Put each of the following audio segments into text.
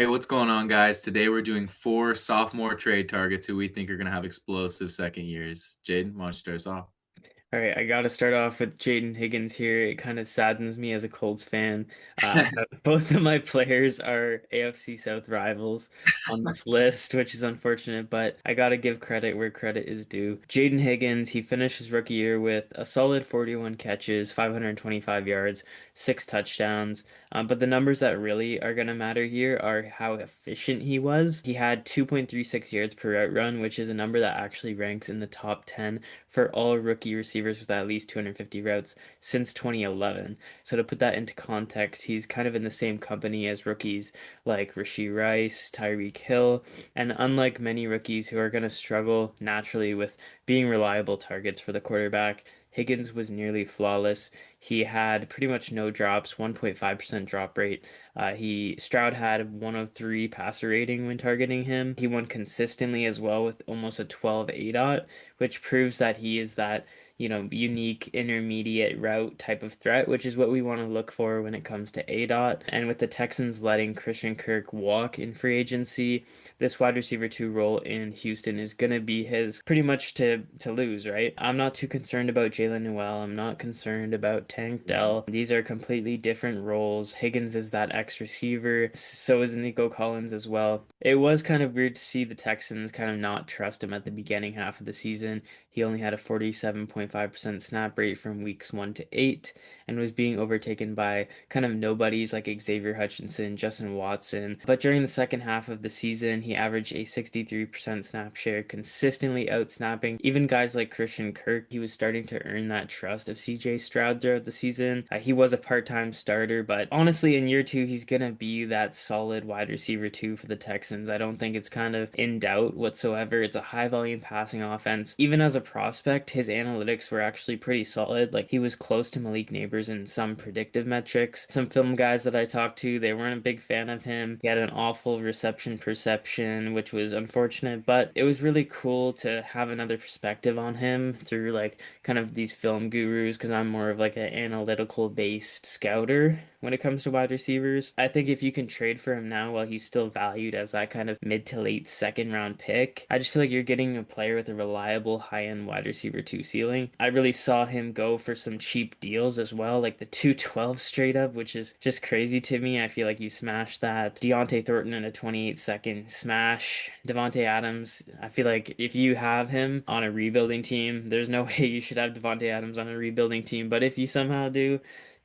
Hey, what's going on, guys? Today we're doing 4 sophomore trade targets who we think are going to have explosive second years. Jaden, why don't you start us off? All right, I got to start off with Jayden Higgins here. It kind of saddens me as a Colts fan. Both of my players are AFC South rivals on this list, which is unfortunate, but I got to give credit where credit is due. Jayden Higgins, he finished his rookie year with a solid 41 catches, 525 yards, 6 touchdowns. But the numbers that really are going to matter here are how efficient he was. He had 2.36 yards per route run, which is a number that actually ranks in the top 10 for all rookie receivers with at least 250 routes since 2011. So to put that into context, he's kind of in the same company as rookies like Rashee Rice, Tyreek Hill, and unlike many rookies who are going to struggle naturally with being reliable targets for the quarterback, Higgins was nearly flawless. He had pretty much no drops, 1.5% drop rate. Stroud had 103 passer rating when targeting him. He won consistently as well with almost a 12 ADOT, which proves that he is that, unique intermediate route type of threat, which is what we want to look for when it comes to ADOT. And with the Texans letting Christian Kirk walk in free agency, this wide receiver two role in Houston is going to be his pretty much to lose, right? I'm not too concerned about Jalen Noel. I'm not concerned about Tank Dell. These are completely different roles. Higgins is that X receiver. So is Nico Collins as well. It was kind of weird to see the Texans kind of not trust him at the beginning half of the season. He only had a 47.5% snap rate from weeks 1 to 8 and was being overtaken by kind of nobodies like Xavier Hutchinson, Justin Watson. But during the second half of the season, he averaged a 63% snap share, consistently outsnapping even guys like Christian Kirk. He was starting to earn that trust of CJ Stroud throughout the season. He was a part-time starter, but honestly, in year two, he's gonna be that solid wide receiver two for the Texans. I don't think it's kind of in doubt whatsoever. It's a high volume passing offense. Even as a prospect, his analytics were actually pretty solid. Like he was close to Malik Neighbors in some predictive metrics. Some film guys that I talked to, they weren't a big fan of him. He had an awful reception perception, which was unfortunate, but it was really cool to have another perspective on him through like kind of these film gurus because I'm more of like an analytical based scouter when it comes to wide receivers. I think if you can trade for him now while he's still valued as that kind of mid to late second round pick, I just feel like you're getting a player with a reliable high end wide receiver two ceiling. I really saw him go for some cheap deals as well, like the 212 straight up, which is just crazy to me. I feel like you smashed that. Deontay Thornton in a 28-second smash. Devontae Adams, I feel like if you have him on a rebuilding team, there's no way you should have Devontae Adams on a rebuilding team. But if you somehow do,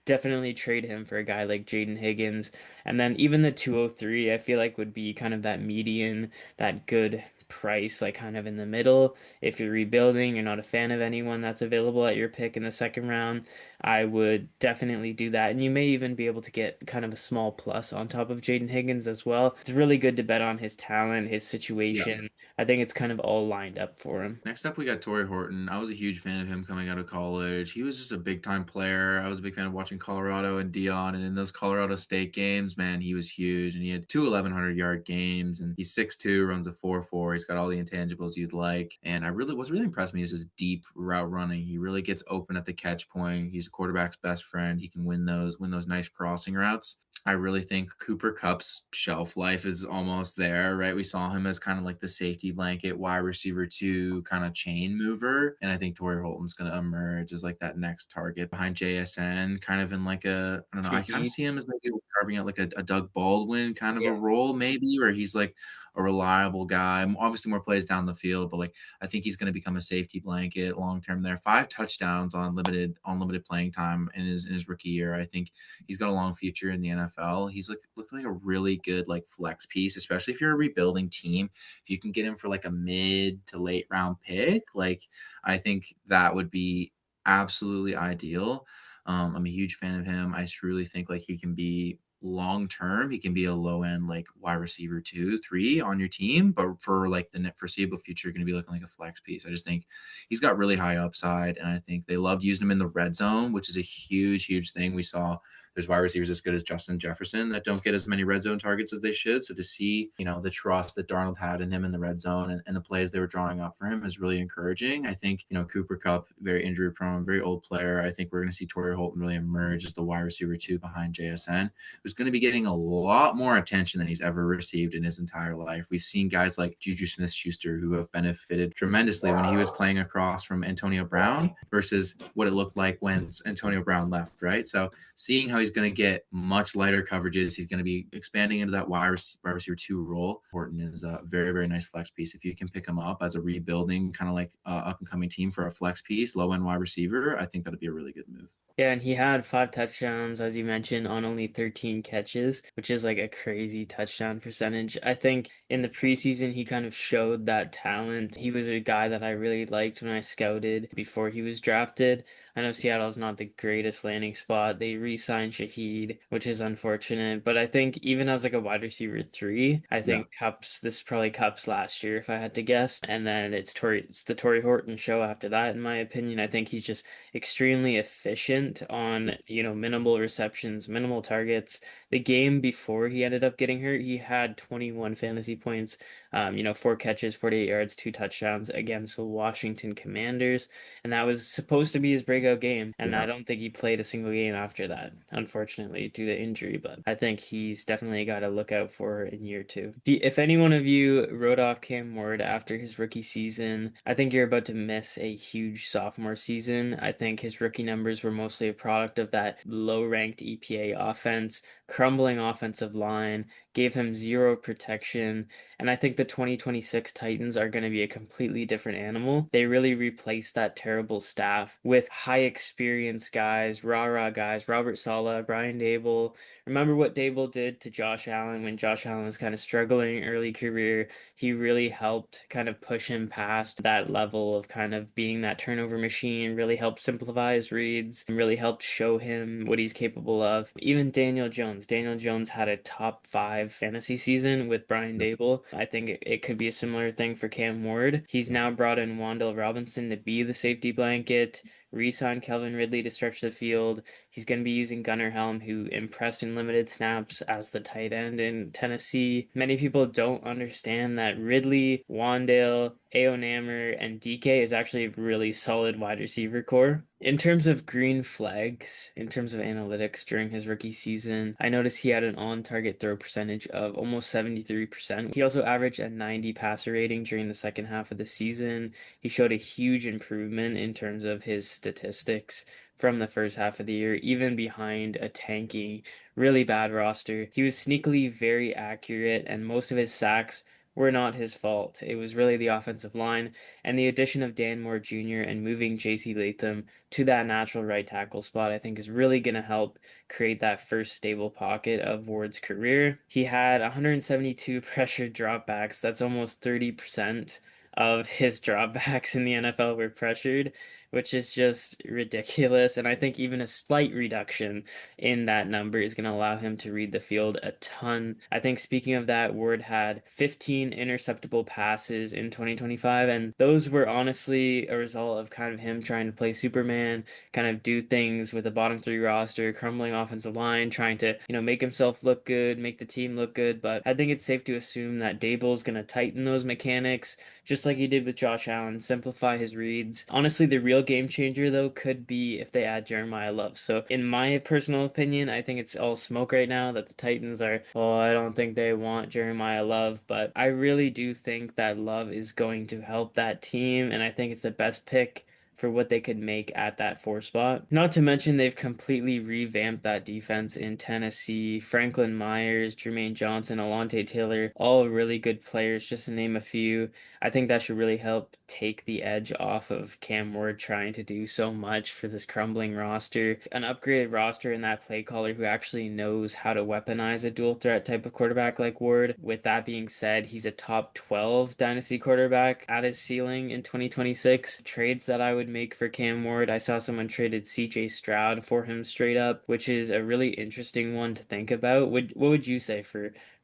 definitely trade him for a guy like Jayden Higgins. And then even the 203, I feel like would be kind of that median, that good price, like kind of in the middle. If you're rebuilding, you're not a fan of anyone that's available at your pick in the second round, I would definitely do that. And you may even be able to get kind of a small plus on top of Jayden Higgins as well. It's really good to bet on his talent, his Yeah. situation. I think it's kind of all lined up for him. Next up, we got Tory Horton. I was a huge fan of him coming out of college. He was just a big time player. I was a big fan of watching Colorado and Dion. And in those Colorado State games, man, he was huge. And he had two 1,100-yard games. And he's 6'2", runs a 4.4. He's got all the intangibles you'd like. And what's really impressed me is his deep route running. He really gets open at the catch point. He's a quarterback's best friend. He can win those nice crossing routes. I really think Cooper Kupp's shelf life is almost there, right? We saw him as kind of like the safety blanket, wide receiver two, kind of chain mover. And I think Tory Holton's going to emerge as like that next target behind JSN, kind of in like I don't know, I kind of 3P. see him as maybe carving out like a Doug Baldwin kind of a Yeah. role, maybe, where he's like a reliable guy. Obviously, more plays down the field, but like I think he's going to become a safety blanket long term there. 5 touchdowns on limited playing time in his rookie year. I think he's got a long future in the NFL. He's like looked like a really good like flex piece, especially if you're a rebuilding team. If you can get him for like a mid to late round pick, like I think that would be absolutely ideal. I'm a huge fan of him. I truly think like he can be long term. He can be a low end like wide receiver 2, 3 on your team, but for like the foreseeable future, going to be looking like a flex piece. I just think he's got really high upside, and I think they loved using him in the red zone, which is a huge thing. We saw There's wide receivers as good as Justin Jefferson that don't get as many red zone targets as they should. So to see, the trust that Darnold had in him in the red zone and the plays they were drawing up for him is really encouraging. I think, Cooper Kupp, very injury prone, very old player. I think we're going to see Tory Horton really emerge as the wide receiver 2 behind JSN, who's going to be getting a lot more attention than he's ever received in his entire life. We've seen guys like Juju Smith-Schuster who have benefited tremendously when he was playing across from Antonio Brown versus what it looked like when Antonio Brown left, right? So seeing how he's going to get much lighter coverages, he's going to be expanding into that wide receiver 2 role. Horton is a very, very nice flex piece. If you can pick him up as a rebuilding kind of like up and coming team for a flex piece, low end wide receiver, I think that'd be a really good move. Yeah, and he had 5 touchdowns, as you mentioned, on only 13 catches, which is like a crazy touchdown percentage. I think in the preseason, he kind of showed that talent. He was a guy that I really liked when I scouted before he was drafted. I know Seattle's not the greatest landing spot. They re-signed Shaheed, which is unfortunate. But I think even as like a wide receiver 3, I Yeah. think this is probably Cup's last year if I had to guess. And then it's the Tory Horton show after that, in my opinion. I think he's just extremely efficient on, minimal receptions, minimal targets. The game before he ended up getting hurt, he had 21 fantasy points, 4 catches, 48 yards, 2 touchdowns against the Washington Commanders. And that was supposed to be his breakout game. And I Yeah. don't think he played a single game after that, unfortunately, due to injury. But I think he's definitely got to look out for in year 2. If any one of you wrote off Cam Ward after his rookie season, I think you're about to miss a huge sophomore season. I think his rookie numbers were mostly a product of that low-ranked EPA offense, crumbling offensive line, gave him zero protection, and I think the 2026 Titans are going to be a completely different animal. They really replaced that terrible staff with high experience guys, rah-rah guys, Robert Saleh, Brian Dable. Remember what Dable did to Josh Allen when Josh Allen was kind of struggling early career? He really helped kind of push him past that level of kind of being that turnover machine, really helped simplify his reads, and really helped show him what he's capable of. Even Daniel Jones. Daniel Jones had a top 5 fantasy season with Brian Dable. I think it could be a similar thing for Cam Ward. He's now brought in Wan'Dale Robinson to be the safety blanket, re-signed Calvin Ridley to stretch the field. He's going to be using Gunnar Helm, who impressed in limited snaps as the tight end in Tennessee. Many people don't understand that Ridley, Wan'Dale, Ao Namor, and DK is actually a really solid wide receiver core. In terms of green flags, in terms of analytics during his rookie season, I noticed he had an on-target throw percentage of almost 73%. He also averaged a 90 passer rating during the second half of the season. He showed a huge improvement in terms of his statistics from the first half of the year, even behind a tanking, really bad roster. He was sneakily very accurate, and most of his sacks were not his fault. It was really the offensive line and the addition of Dan Moore Jr. and moving JC Latham to that natural right tackle spot, I think is really going to help create that first stable pocket of Ward's career. He had 172 pressured dropbacks. That's almost 30% of his dropbacks in the NFL were pressured, which is just ridiculous. And I think even a slight reduction in that number is going to allow him to read the field a ton. I think speaking of that, Ward had 15 interceptable passes in 2025, and those were honestly a result of kind of him trying to play Superman, kind of do things with a bottom 3 roster, crumbling offensive line, trying to, make himself look good, make the team look good. But I think it's safe to assume that Dable's going to tighten those mechanics, just like he did with Josh Allen, simplify his reads. Honestly, the real game changer, though, could be if they add Jeremiah Love. So, in my personal opinion, I think it's all smoke right now that the Titans are, I don't think they want Jeremiah Love, but I really do think that Love is going to help that team, and I think it's the best pick for what they could make at that 4 spot. Not to mention they've completely revamped that defense in Tennessee. Franklin Myers, Jermaine Johnson, Alontae Taylor, all really good players, just to name a few. I think that should really help take the edge off of Cam Ward trying to do so much for this crumbling roster. An upgraded roster in that play caller who actually knows how to weaponize a dual threat type of quarterback like Ward. With that being said, he's a top 12 dynasty quarterback at his ceiling in 2026. Trades that I would make for Cam Ward, I saw someone traded CJ Stroud for him straight up, which is a really interesting one to think about. What would you say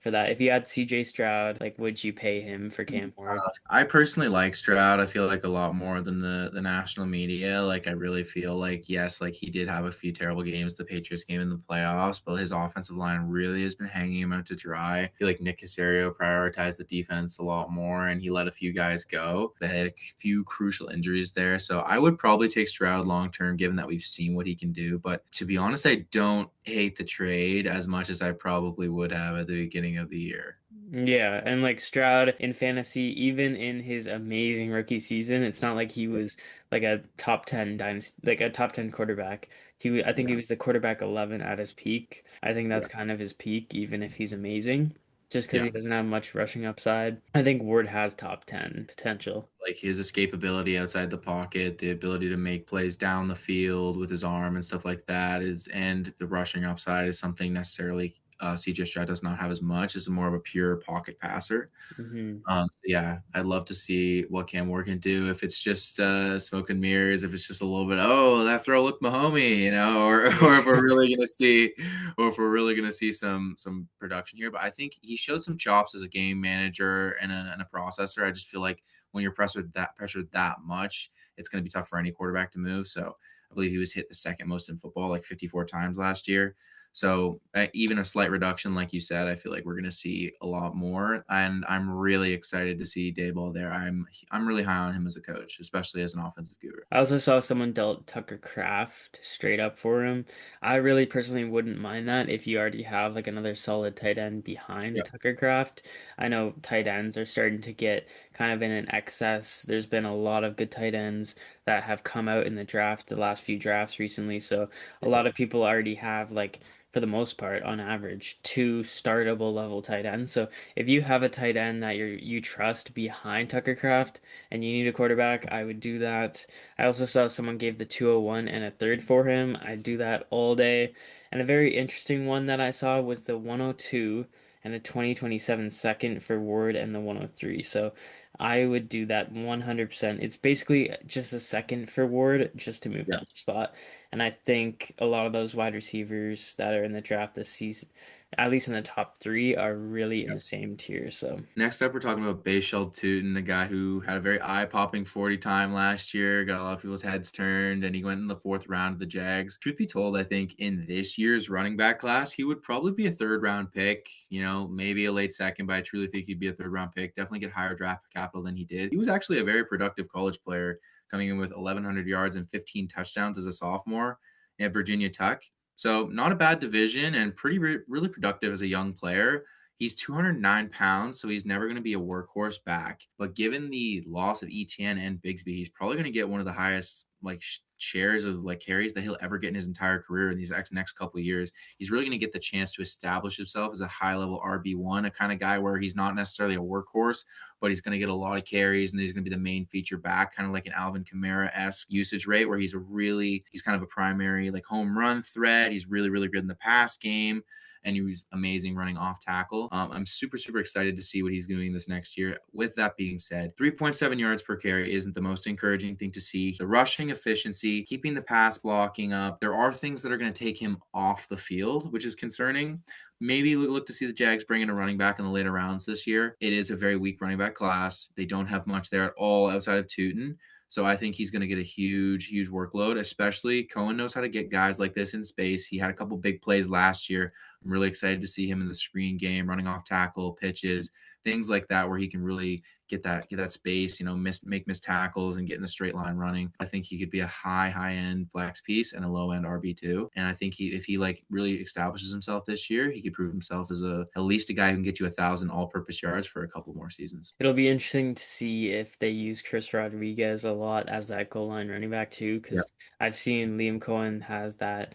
for that. If you had CJ Stroud, like, would you pay him for Cam Ward? I personally like Stroud. I feel like a lot more than the national media. Like I really feel like yes, like he did have a few terrible games, the Patriots game in the playoffs, but his offensive line really has been hanging him out to dry. I feel like Nick Caserio prioritized the defense a lot more, and he let a few guys go. They had a few crucial injuries there, so I would probably take Stroud long term, given that we've seen what he can do. But to be honest, I don't hate the trade as much as I probably would have at the beginning of the year. Yeah, and like Stroud in fantasy, even in his amazing rookie season, it's not like he was like a top 10 dynasty, like a top 10 quarterback. I think he Yeah, was the quarterback 11 at his peak. I think yeah, that's kind of his peak, even if he's amazing, just because yeah. he doesn't have much rushing upside. I think Ward has top 10 potential. Like his escapability outside the pocket, the ability to make plays down the field with his arm and stuff like that is, and the rushing upside is something necessarily CJ Stroud does not have as much. Is more of a pure pocket passer. Hmm. Yeah, I'd love to see what Cam Ward can do. If it's just smoke and mirrors, if it's just a little bit, oh, that throw looked Mahomey, or if we're really gonna see, or if we're really gonna see some production here. But I think he showed some chops as a game manager and a processor. I just feel like when you're pressured that much, it's gonna be tough for any quarterback to move. So I believe he was hit the second most in football, like 54 times last year. So even a slight reduction, like you said, I feel like we're going to see a lot more, and I'm really excited to see Dayball there. I'm really high on him as a coach, especially as an offensive guru. I also saw someone dealt Tucker Craft straight up for him. I really personally wouldn't mind that if you already have like another solid tight end behind Yeah, Tucker Craft. I know tight ends are starting to get kind of in an excess. There's been a lot of good tight ends that have come out in the draft, the last few drafts recently. So a yeah, lot of people already have like for the most part, on average, two startable level tight ends. So if you have a tight end that you trust behind Tucker Craft and you need a quarterback, I would do that. I also saw someone gave the 201 and a third for him. I'd do that all day. And a very interesting one that I saw was the 102 and a 2027 second for Ward and the 103. So I would do that 100%. It's basically just a second for Ward just to move yeah. down the spot. And I think a lot of those wide receivers that are in the draft this season, at least in the top three, are really in the same tier. So Next up, we're talking about Bhayshul Tuten, a guy who had a very eye-popping 40 time last year, got a lot of people's heads turned, and he went in the fourth round of the Jags. Truth be told, I think in this year's running back class, he would probably be a third round pick, maybe a late second, but I truly think he'd be a third round pick. Definitely get higher draft capital than he did. He was actually a very productive college player, coming in with 1,100 yards and 15 touchdowns as a sophomore at Virginia Tech. So not a bad division and really productive as a young player. He's 209 pounds, so he's never going to be a workhorse back. But given the loss of ETN and Bigsby, he's probably going to get one of the highest shares of carries that he'll ever get in his entire career in these next couple of years. He's really going to get the chance to establish himself as a high level RB1, a kind of guy where he's not necessarily a workhorse, but he's going to get a lot of carries and he's going to be the main feature back, kind of like an Alvin Kamara-esque usage rate where he's kind of a primary home run threat. He's really, really good in the pass game and he was amazing running off tackle. I'm super, super excited to see what he's doing this next year. With that being said, 3.7 yards per carry isn't the most encouraging thing to see. The rushing efficiency, keeping the pass blocking up, there are things that are going to take him off the field, which is concerning. Maybe look to see the Jags bring in a running back in the later rounds this year. It is a very weak running back class. They don't have much there at all outside of Tuten. So I think he's going to get a huge, huge workload, especially Cohen knows how to get guys like this in space. He had a couple big plays last year. I'm really excited to see him in the screen game, running off tackle, pitches, things like that, where he can really get that space, make missed tackles and get in a straight line running. I think he could be a high end flex piece and a low end RB2. And I think if he really establishes himself this year, he could prove himself as at least a guy who can get you 1,000 all-purpose yards for a couple more seasons. it'll be interesting to see if they use Chris Rodriguez a lot as that goal line running back too, Yeah, because I've seen Liam Cohen has that,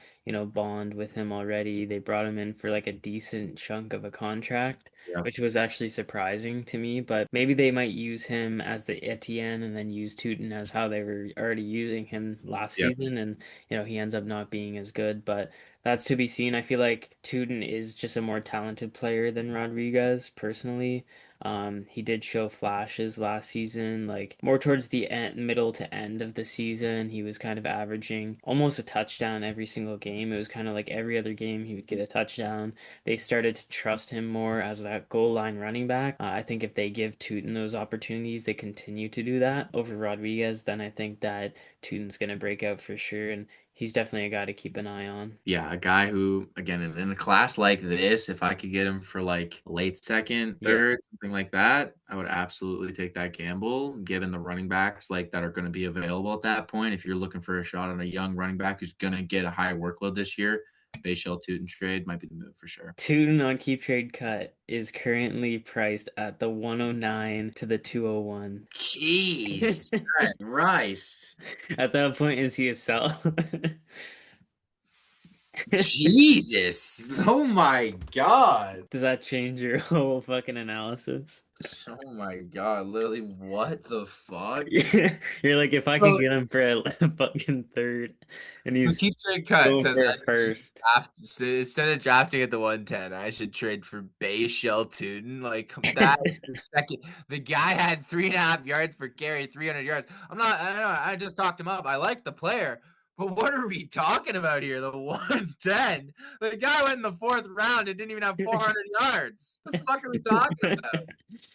bond with him already. They brought him in for like a decent chunk of a contract, yeah, which was actually surprising to me, but maybe they might use him as the Etienne and then use Tootin as how they were already using him last yeah. season, and he ends up not being as good, but that's to be seen. I feel like Tootin is just a more talented player than Rodriguez personally. He did show flashes last season, like more towards the middle to end of the season. He was kind of averaging almost a touchdown every single game. It was kind of like every other game he would get a touchdown. They started to trust him more as goal line running back. I think if they give Tuten those opportunities, they continue to do that over Rodriguez, then I think that Tuten's going to break out for sure. And he's definitely a guy to keep an eye on. Yeah, a guy who, again, in a class like this, if I could get him for like late second, Yeah. third, something like that, I would absolutely take that gamble, given the running backs like that are going to be available at that point. If you're looking for a shot on a young running back who's going to get a high workload this year, Bhayshul Tuten trade might be the move for sure. Tuten on Keep Trade Cut is currently priced at the 109 to the 201. Jeez, Christ. At that point, is he a sell? Jesus. Oh my God. Does that change your whole fucking analysis? Oh my God. Literally, what the fuck? You're like, if I can So, get him for a fucking third and so he's keep trade cut going says for I a should just first. draft, so instead of drafting at the 110, I should trade for Bhayshul Tuten. Like that is the second. The guy had 3.5 yards per carry, 300 yards. I don't know. I just talked him up. I like the player. But what are we talking about here? The 110. The guy went in the fourth round and didn't even have 400 yards. The fuck are we talking about?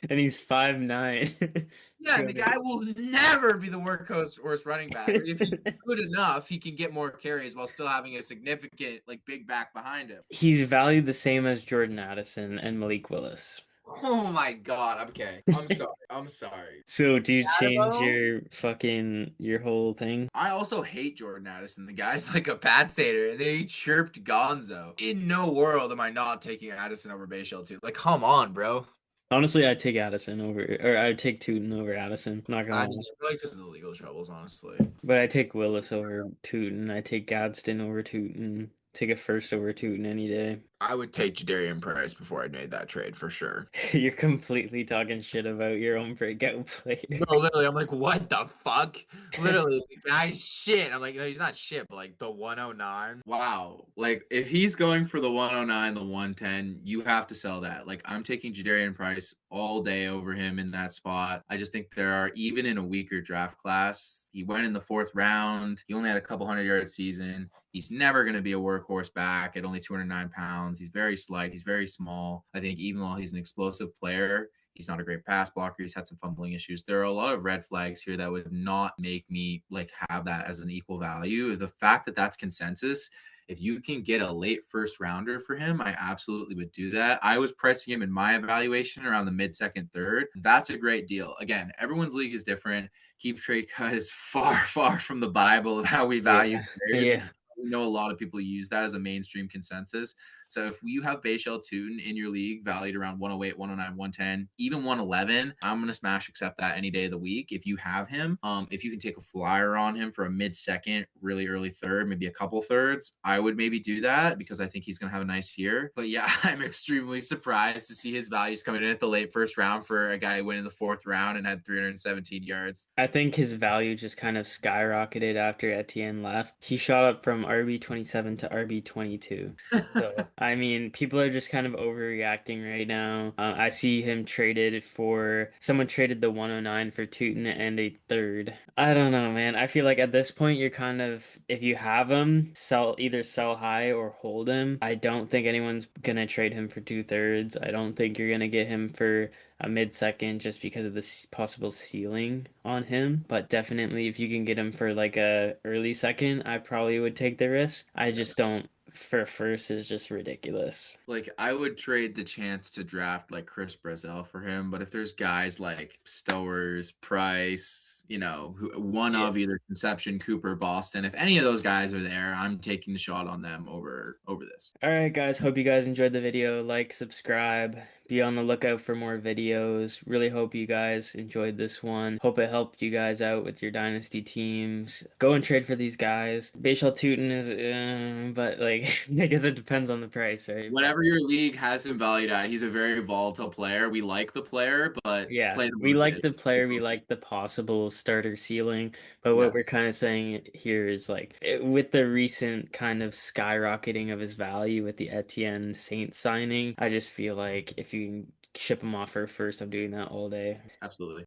And he's 5'9". Yeah, the guy will never be the workhorse running back. If he's good enough, he can get more carries while still having a significant, like, big back behind him. He's valued the same as Jordan Addison and Malik Willis. Oh my God. Okay. I'm sorry. I'm sorry. So do you change Adamo? your whole thing? I also hate Jordan Addison. The guy's like a Pats hater. They chirped Gonzo. In no world am I not taking Addison over Bhayshul too. Like, come on, bro. Honestly, I'd take Addison over, or I'd take Tuten over Addison. Not I gonna mean, lie. I feel like just the legal troubles, honestly. But I take Willis over Tuten. I take Gadsden over Tuten. Take a first over Tuten any day. I would take Jadarian Price before I made that trade for sure. You're completely talking shit about your own breakout player. No, literally, I'm like, what the fuck? Literally, the guy's shit. I'm like, no, he's not shit, but like the 109. Wow. Like, if he's going for the 109, the 110, you have to sell that. Like, I'm taking Jadarian Price all day over him in that spot. I just think there are, even in a weaker draft class, he went in the fourth round. He only had a couple 100-yard season. He's never going to be a workhorse back at only 209 pounds. He's very slight. He's very small. I think even while he's an explosive player, he's not a great pass blocker. He's had some fumbling issues. There are a lot of red flags here that would not make me like have that as an equal value. The fact that that's consensus, if you can get a late first rounder for him, I absolutely would do that. I was pricing him in my evaluation around the mid second, third. That's a great deal. Again, everyone's league is different. Keep trade cut is far, far from the Bible of how we value Yeah. players. Yeah. We know a lot of people use that as a mainstream consensus. So if you have Bhayshul Tuten in your league valued around 108, 109, 110, even 111, I'm going to smash accept that any day of the week. If you have him, if you can take a flyer on him for a mid-second, really early third, maybe a couple thirds, I would maybe do that because I think he's going to have a nice year. But yeah, I'm extremely surprised to see his values coming in at the late first round for a guy who went in the fourth round and had 317 yards. I think his value just kind of skyrocketed after Etienne left. He shot up from RB27 to RB22. So, I mean, people are just kind of overreacting right now. I see him traded for someone traded the 109 for Tuten and a third. I don't know, man. I feel like at this point, you're kind of, if you have him, either sell high or hold him. I don't think anyone's gonna trade him for two thirds. I don't think you're gonna get him for a mid second just because of the possible ceiling on him. But definitely, if you can get him for like a early second, I probably would take the risk. I just don't. For first is just ridiculous. Like, I would trade the chance to draft like Chris Brazzell for him, but if there's guys like Stowers, Price, one Yeah. of either Conception, Cooper, Boston, if any of those guys are there, I'm taking the shot on them over this. All right, guys. Hope you guys enjoyed the video. Like, subscribe. Be on the lookout for more videos. Really hope you guys enjoyed this one. Hope it helped you guys out with your dynasty teams. Go and trade for these guys. Bhayshul Tuten is, but like, I guess it depends on the price, right? But Whatever your league has him valued at, he's a very volatile player. We like the player, but yeah, play the we like market. the player, we like the possible starter ceiling, but what we're Yes, kind of saying here is like with the recent kind of skyrocketing of his value with the Etienne Saint signing, I just feel like if you can ship him off for first, I'm doing that all day. absolutely.